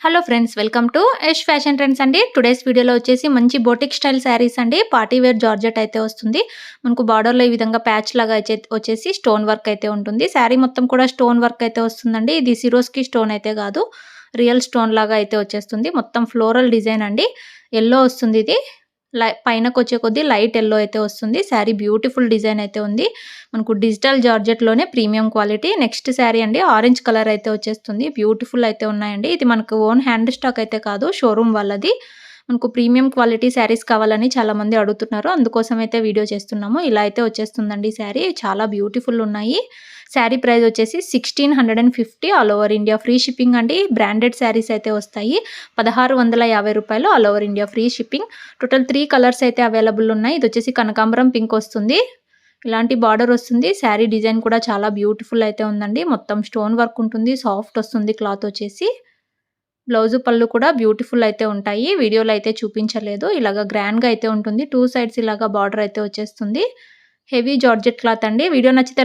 Hello friends, welcome to Yash fashion trends అండి. Today's వీడియోలో వచ్చేసి మంచి బోటిక్ స్టైల్ శారీస్ అండి. పార్టీ వేర్ జార్జెట్ అయితే వస్తుంది. మనకు బార్డర్లో ఈ విధంగా ప్యాచ్ లాగా వచ్చేసి స్టోన్ వర్క్ అయితే ఉంటుంది. శారీ మొత్తం కూడా స్టోన్ వర్క్ అయితే వస్తుందండి. ఇది సిరోస్కి స్టోన్ అయితే కాదు, రియల్ స్టోన్ లాగా అయితే వచ్చేస్తుంది. మొత్తం ఫ్లోరల్ డిజైన్ అండి. ఎల్లో వస్తుంది ఇది. పైనకొచ్చే కొద్దీ లైట్ ఎల్లో అయితే వస్తుంది. శారీ బ్యూటిఫుల్ డిజైన్ అయితే ఉంది. మనకు డిజిటల్ జార్జెట్‌లోనే ప్రీమియం క్వాలిటీ. నెక్స్ట్ శారీ అండి, ఆరెంజ్ కలర్ అయితే వచ్చేస్తుంది. బ్యూటిఫుల్ అయితే ఉన్నాయండి. ఇది మనకు ఓన్ హ్యాండ్ స్టాక్ అయితే కాదు, షోరూమ్ వాళ్ళది. మనకు ప్రీమియం క్వాలిటీ శారీస్ కావాలని చాలామంది అడుగుతున్నారు. అందుకోసం అయితే వీడియో చేస్తున్నాము. ఇలా అయితే వచ్చేస్తుందండి శారీ. చాలా బ్యూటిఫుల్ ఉన్నాయి. శారీ ప్రైస్ వచ్చేసి 1650 all over India free shipping అండి. బ్రాండెడ్ శారీస్ అయితే వస్తాయి. రూ. 1650 all over India free shipping. Total 3 colours అయితే అవైలబుల్ ఉన్నాయి. ఇది వచ్చేసి కనకాంబరం పింక్ వస్తుంది. ఇలాంటి బార్డర్ వస్తుంది. శారీ డిజైన్ కూడా చాలా బ్యూటిఫుల్ అయితే ఉందండి. మొత్తం స్టోన్ వర్క్ ఉంటుంది. సాఫ్ట్ వస్తుంది క్లాత్ వచ్చేసి. బ్లౌజు పళ్ళు కూడా బ్యూటిఫుల్ అయితే ఉంటాయి. వీడియోలో అయితే చూపించలేదు. ఇలాగ గ్రాండ్‌గా అయితే ఉంటుంది. 2 సైడ్స్ ఇలాగ బార్డర్ అయితే వచ్చేస్తుంది. హెవీ జార్జెట్ క్లాత్ అండి. వీడియో నచ్చితే